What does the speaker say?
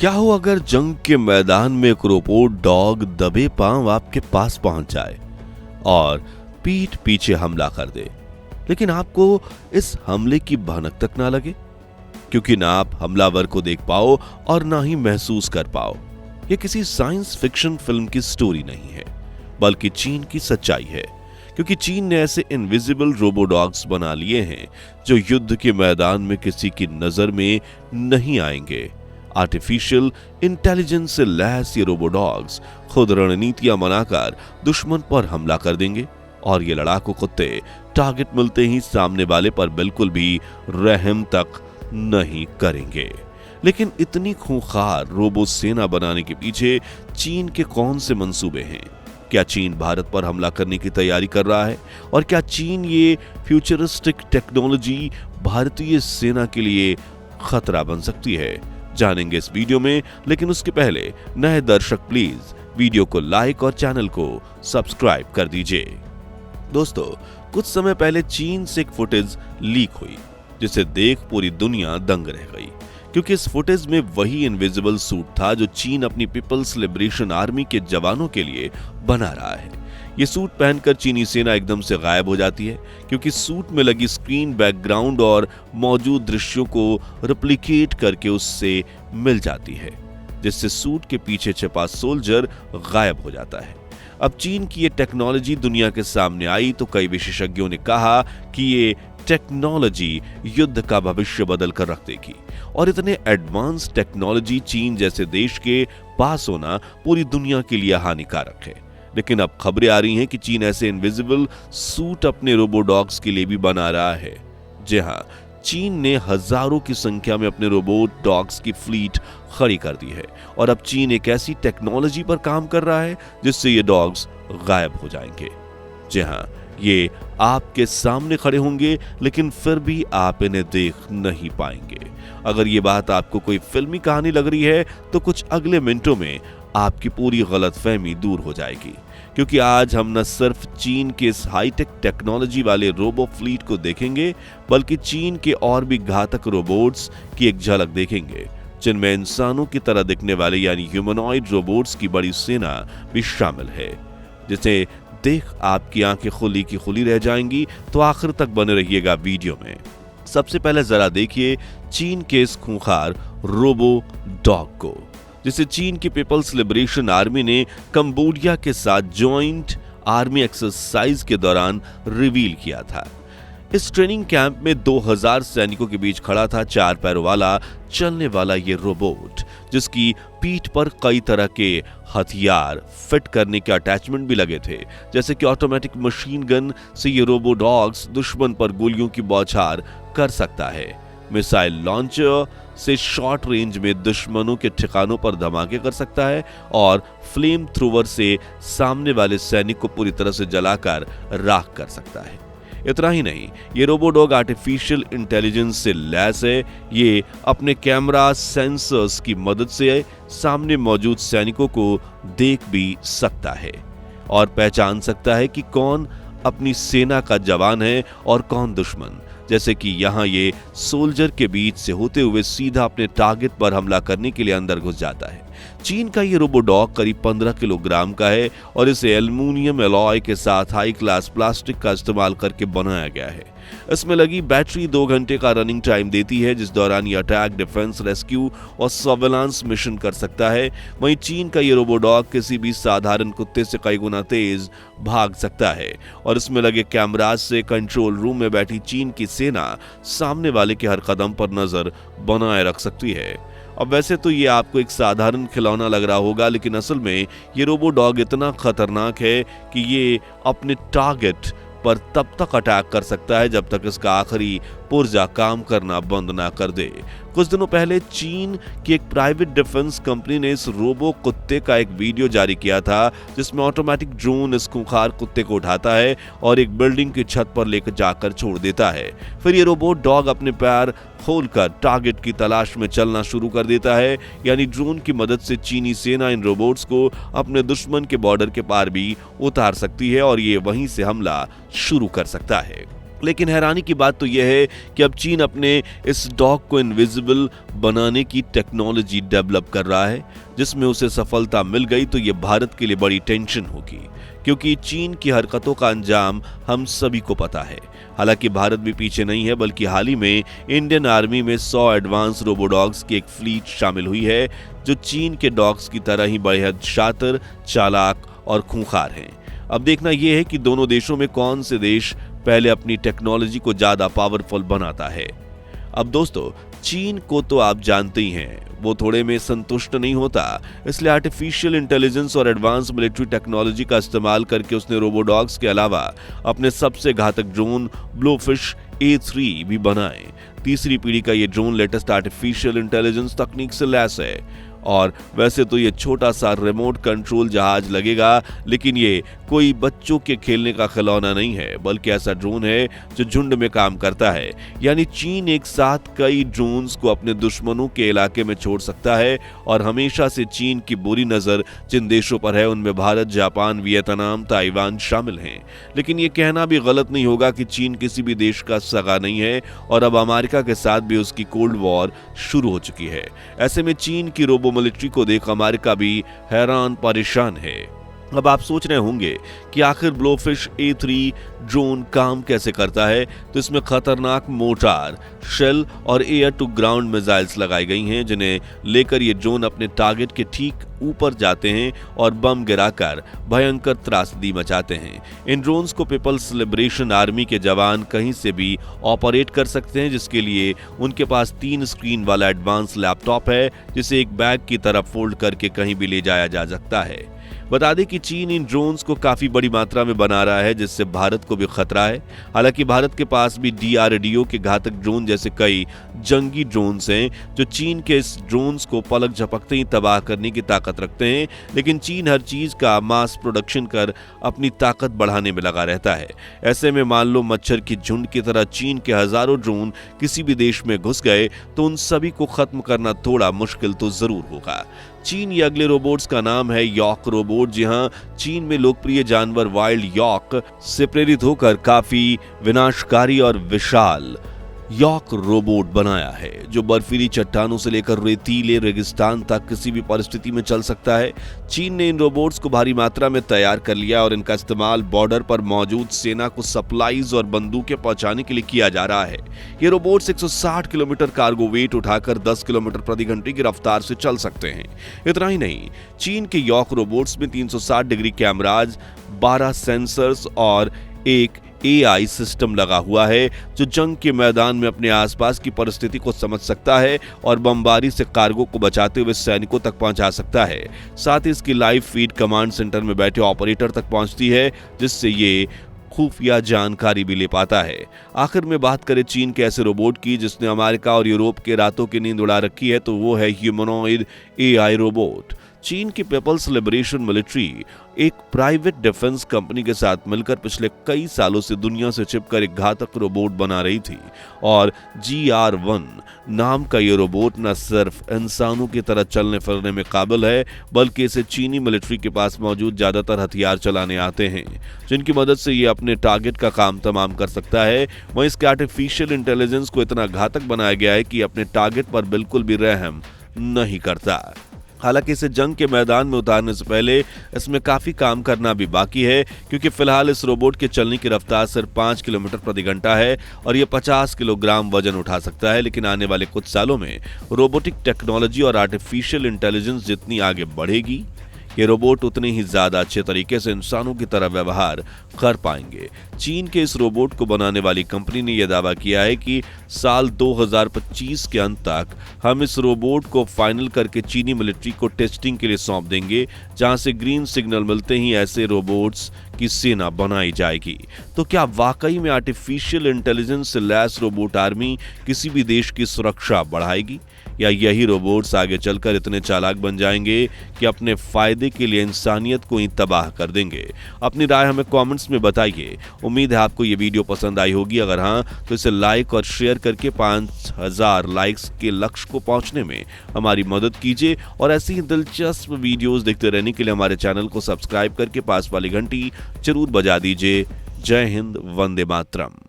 क्या हो अगर जंग के मैदान में एक रोबोट डॉग दबे पांव आपके पास पहुंच जाए और पीठ पीछे हमला कर दे, लेकिन आपको इस हमले की भनक तक ना लगे, क्योंकि ना आप हमलावर को देख पाओ और ना ही महसूस कर पाओ। यह किसी साइंस फिक्शन फिल्म की स्टोरी नहीं है, बल्कि चीन की सच्चाई है। क्योंकि चीन ने ऐसे इनविजिबल रोबोडॉग्स बना लिए हैं जो युद्ध के मैदान में किसी की नजर में नहीं आएंगे। आर्टिफिशियल इंटेलिजेंस से लैस ये रोबोडॉग्स खुद रणनीतियां बनाकर दुश्मन पर हमला कर देंगे और ये लड़ाकू कुत्ते टारगेट मिलते ही सामने वाले पर बिल्कुल भी रहम तक नहीं करेंगे। लेकिन इतनी खूंखार रोबो सेना बनाने के पीछे चीन के कौन से मंसूबे हैं? क्या चीन भारत पर हमला करने की तैयारी कर रहा है? और क्या चीन ये फ्यूचरिस्टिक टेक्नोलॉजी भारतीय सेना के लिए खतरा बन सकती है? जानेंगे इस वीडियो में, लेकिन उसके पहले नए दर्शक प्लीज वीडियो को लाइक और चैनल को सब्सक्राइब कर दीजिए। दोस्तों, कुछ समय पहले चीन से एक फुटेज लीक हुई जिसे देख पूरी दुनिया दंग रह गई, क्योंकि इस फुटेज में वही इनविजिबल सूट था जो चीन अपनी पीपल्स लिबरेशन आर्मी के जवानों के लिए बना रहा है। ये सूट पहनकर चीनी सेना एकदम से गायब हो जाती है, क्योंकि सूट में लगी स्क्रीन बैकग्राउंड और मौजूद दृश्यों को रेप्लिकेट करके उससे मिल जाती है, जिससे सूट के पीछे छिपा सोल्जर गायब हो जाता है। अब चीन की ये टेक्नोलॉजी दुनिया के सामने आई तो कई विशेषज्ञों ने कहा कि ये टेक्नोलॉजी युद्ध का भविष्य बदल कर रख देगी, और इतने एडवांस टेक्नोलॉजी चीन जैसे देश के पास होना पूरी दुनिया के लिए हानिकारक है। लेकिन अब खबरें आ रही हैं कि चीन ऐसे इनविजिबल सूट अपने रोबोडॉग्स के लिए भी बना रहा है। जी हां, चीन ने हजारों की संख्या में अपने रोबोट डॉग्स की फ्लीट खड़ी कर दी है, और अब चीन एक ऐसी टेक्नोलॉजी पर काम कर रहा है जिससे ये डॉग्स गायब हो जाएंगे। जी हां, ये आपके सामने खड़े होंगे, लेकिन फिर भी आप इन्हें देख नहीं पाएंगे। अगर ये बात आपको कोई फिल्मी कहानी लग रही है तो कुछ अगले मिनटों में आपकी पूरी गलतफहमी दूर हो जाएगी, क्योंकि आज हम न सिर्फ चीन के इस हाईटेक टेक्नोलॉजी वाले रोबो फ्लीट को देखेंगे, बल्कि चीन के और भी घातक रोबोट्स की एक झलक देखेंगे, जिनमें इंसानों की तरह दिखने वाले यानी ह्यूमनॉइड रोबोट्स की बड़ी सेना भी शामिल है, जिसे देख आपकी आंखें खुली की खुली रह जाएंगी। तो आखिर तक बने रहिएगा वीडियो में। सबसे पहले जरा देखिए चीन के इस खूंखार रोबो डॉग को, जिसे चीन की पीपल्स लिबरेशन आर्मी ने कंबोडिया के साथ जॉइंट आर्मी एक्सरसाइज के दौरान रिवील किया था। इस ट्रेनिंग कैंप में 2000 सैनिकों के बीच खड़ा था 4 पैरों वाला चलने वाला ये रोबोट, जिसकी पीठ पर कई तरह के हथियार फिट करने के अटैचमेंट भी लगे थे, जैसे कि ऑटोमेटिक मशीन गन से ये रोबो डॉग्स दुश्मन पर गोलियों की बौछार कर सकता है, मिसाइल लॉन्चर से शॉर्ट रेंज में दुश्मनों के ठिकानों पर धमाके कर सकता है, और फ्लेम थ्रोवर से सामने वाले सैनिक को पूरी तरह से जलाकर राख कर सकता है। इतना ही नहीं, ये रोबोडॉग आर्टिफिशियल इंटेलिजेंस से लैस है। ये अपने कैमरा सेंसर्स की मदद से सामने मौजूद सैनिकों को देख भी सकता है और पहचान सकता है कि कौन अपनी सेना का जवान है और कौन दुश्मन, जैसे कि यहाँ ये सोल्जर के बीच से होते हुए सीधा अपने टारगेट पर हमला करने के लिए अंदर घुस जाता है। चीन का ये रोबोडॉग करीब 15 किलोग्राम का है और इसे एल्युमिनियम एलॉय के साथ हाई क्लास प्लास्टिक का इस्तेमाल करके बनाया गया है। इसमें लगी बैटरी 2 घंटे का रनिंग टाइम देती है, जिस दौरान ये अटैक, डिफेंस, रेस्क्यू और सर्विलांस मिशन कर सकता है। वहीं चीन का ये रोबोडॉग किसी भी साधारण कुत्ते से कई गुना तेज भाग सकता है, और इसमें लगे कैमराज से कंट्रोल रूम में बैठी चीन की सेना सामने वाले के हर कदम पर नजर बनाए रख सकती है। अब वैसे तो ये आपको एक साधारण खिलौना लग रहा होगा, लेकिन असल में ये रोबो डॉग इतना खतरनाक है कि ये अपने टारगेट पर तब तक अटैक कर सकता है जब तक इसका आखिरी पुर्जा काम करना बंद ना कर दे। कुछ दिनों पहले चीन की एक प्राइवेट डिफेंस कंपनी ने इस रोबो कुत्ते का एक वीडियो जारी किया था, जिसमें ऑटोमेटिक ड्रोन इस खूंखार कुत्ते को उठाता है और एक बिल्डिंग की छत पर लेकर जाकर छोड़ देता है। फिर ये रोबोट डॉग अपने पैर खोलकर टारगेट की तलाश में चलना शुरू कर देता है, यानी ड्रोन की मदद से चीनी सेना इन रोबोट्स को अपने दुश्मन के बॉर्डर के पार भी उतार सकती है और ये वहीं से हमला शुरू कर सकता है। लेकिन हैरानी की बात तो यह है कि अब चीन अपने इस डॉग को इनविजिबल बनाने की टेक्नोलॉजी डेवलप कर रहा है, जिसमें उसे सफलता मिल गई तो ये भारत के लिए बड़ी टेंशन होगी, क्योंकि चीन की हरकतों का अंजाम हम सभी को पता है। हालांकि भारत भी पीछे नहीं है, बल्कि हाल ही में इंडियन आर्मी में 100 एडवांस रोबोडॉग्स की एक फ्लीट शामिल हुई है, जो चीन के डॉग्स की तरह ही बेहद शातिर, चालाक और खूंखार हैं। अब देखना यह है कि दोनों देशों में कौन से देश पहले अपनी टेक्नोलॉजी को ज्यादा पावरफुल बनाता है। अब दोस्तों, चीन को तो आप जानते ही हैं, वो थोड़े में संतुष्ट नहीं होता, इसलिए आर्टिफिशियल इंटेलिजेंस और एडवांस मिलिट्री टेक्नोलॉजी का इस्तेमाल करके उसने रोबोडॉग्स के अलावा अपने सबसे घातक ड्रोन ब्लोफिश A3 भी बनाए। तीसरी पीढ़ी का ये ड्रोन लेटेस्ट आर्टिफिशियल इंटेलिजेंस तकनीक से लैस है। और वैसे तो ये छोटा सा रिमोट कंट्रोल जहाज लगेगा, लेकिन ये कोई बच्चों के खेलने का खिलौना नहीं है, बल्कि ऐसा ड्रोन है जो झुंड में काम करता है। यानी चीन एक साथ कई ड्रोन्स को अपने दुश्मनों के इलाके में छोड़ सकता है। और हमेशा से चीन की बुरी नजर जिन देशों पर है, उनमें भारत, जापान, वियतनाम, ताइवान शामिल हैं। लेकिन ये कहना भी गलत नहीं होगा कि चीन किसी भी देश का सगा नहीं है, और अब अमेरिका के साथ भी उसकी कोल्ड वॉर शुरू हो चुकी है। ऐसे में चीन की रोबो मिलिट्री को देख अमेरिका भी हैरान परेशान है। अब आप सोच रहे होंगे कि आखिर ब्लोफिश A3 ड्रोन काम कैसे करता है, तो इसमें खतरनाक मोटार, शेल और एयर टू ग्राउंड मिसाइल्स लगाई गई हैं, जिन्हें लेकर ये ड्रोन अपने टारगेट के ठीक ऊपर जाते हैं और बम गिराकर भयंकर त्रासदी मचाते हैं। इन ड्रोन्स को पीपल्स लिबरेशन आर्मी के जवान कहीं से भी ऑपरेट कर सकते हैं, जिसके लिए उनके पास 3 स्क्रीन वाला एडवांस लैपटॉप है, जिसे एक बैग की तरह फोल्ड करके कहीं भी ले जाया जा सकता है। बता दें कि चीन इन ड्रोन्स को काफी बड़ी मात्रा में बना रहा है, जिससे भारत को भी खतरा है। हालांकि भारत के पास भी DRDO के घातक ड्रोन जैसे कई जंगी ड्रोन्स हैं, जो चीन के इस ड्रोन्स को पलक झपकते ही तबाह करने की ताकत रखते हैं। लेकिन चीन हर चीज का मास प्रोडक्शन कर अपनी ताकत बढ़ाने में लगा रहता है। ऐसे में मान लो मच्छर की झुंड की तरह चीन के हजारों ड्रोन किसी भी देश में घुस गए, तो उन सभी को खत्म करना थोड़ा मुश्किल तो जरूर होगा। चीन या अगले रोबोट्स का नाम है यॉक रोबोट। जी हां, चीन में लोकप्रिय जानवर वाइल्ड यॉक से प्रेरित होकर काफी विनाशकारी और विशाल यॉक रोबोट बनाया है, जो बर्फीली चट्टानों से लेकर रेतीले रेगिस्तान तक किसी भी परिस्थिति में चल सकता है। चीन ने इन रोबोट्स को भारी मात्रा में तैयार कर लिया और इनका इस्तेमाल बॉर्डर पर मौजूद सेना को सप्लाईज और बंदूकें पहुंचाने के लिए किया जा रहा है। ये रोबोट्स 160 किलोमीटर कार्गो वेट उठाकर 10 किलोमीटर प्रति घंटे की रफ्तार से चल सकते हैं। इतना ही नहीं, चीन के यॉक रोबोट्स में 360 डिग्री कैमराज, 12 सेंसर्स और एक AI सिस्टम लगा हुआ है, जो जंग के मैदान में अपने आसपास की परिस्थिति को समझ सकता है और बमबारी से कार्गो को बचाते हुए सैनिकों तक पहुंचा सकता है। साथ ही इसकी लाइव फीड कमांड सेंटर में बैठे ऑपरेटर तक पहुंचती है, जिससे ये खुफिया जानकारी भी ले पाता है। आखिर में बात करें चीन के ऐसे रोबोट की जिसने अमेरिका और यूरोप के रातों की नींद उड़ा रखी है, तो वो है ह्यूमनॉइड AI रोबोट। चीन की पीपल्स लिबरेशन मिलिट्री एक प्राइवेट डिफेंस कंपनी के साथ मिलकर पिछले कई सालों से दुनिया से छिपकर एक घातक रोबोट बना रही थी, और GR1 नाम का ये रोबोट न सिर्फ इंसानों की तरह चलने फिरने में काबिल है, बल्कि इसे चीनी मिलिट्री के पास मौजूद ज्यादातर हथियार चलाने आते हैं, जिनकी मदद से ये अपने टारगेट का काम तमाम कर सकता है। वहीं इसके आर्टिफिशियल इंटेलिजेंस को इतना घातक बनाया गया है कि अपने टारगेट पर बिल्कुल भी रहम नहीं करता। हालांकि इसे जंग के मैदान में उतारने से पहले इसमें काफी काम करना भी बाकी है, क्योंकि फिलहाल इस रोबोट के चलने की रफ्तार सिर्फ 5 किलोमीटर प्रति घंटा है और यह 50 किलोग्राम वजन उठा सकता है। लेकिन आने वाले कुछ सालों में रोबोटिक टेक्नोलॉजी और आर्टिफिशियल इंटेलिजेंस जितनी आगे बढ़ेगी, ये रोबोट उतने ही ज्यादा अच्छे तरीके से इंसानों की तरह व्यवहार कर पाएंगे। चीन के इस रोबोट को बनाने वाली कंपनी ने यह दावा किया है कि साल 2025 के अंत तक हम इस रोबोट को फाइनल करके चीनी मिलिट्री को टेस्टिंग के लिए सौंप देंगे, जहां से ग्रीन सिग्नल मिलते ही ऐसे रोबोट्स की सेना बनाई जाएगी। तो क्या वाकई में आर्टिफिशियल इंटेलिजेंस से लैस रोबोट आर्मी किसी भी देश की सुरक्षा बढ़ाएगी, या यही रोबोट्स आगे चलकर इतने चालाक बन जाएंगे कि अपने फायदे के लिए इंसानियत को ही तबाह कर देंगे? अपनी राय हमें कमेंट्स में बताइए। उम्मीद है आपको ये वीडियो पसंद आई होगी। अगर हाँ, तो इसे लाइक और शेयर करके 5000 लाइक्स के लक्ष्य को पहुंचने में हमारी मदद कीजिए, और ऐसी ही दिलचस्प वीडियोस देखते रहने के लिए हमारे चैनल को सब्सक्राइब करके पास वाली घंटी जरूर बजा दीजिए। जय हिंद, वंदे मातरम।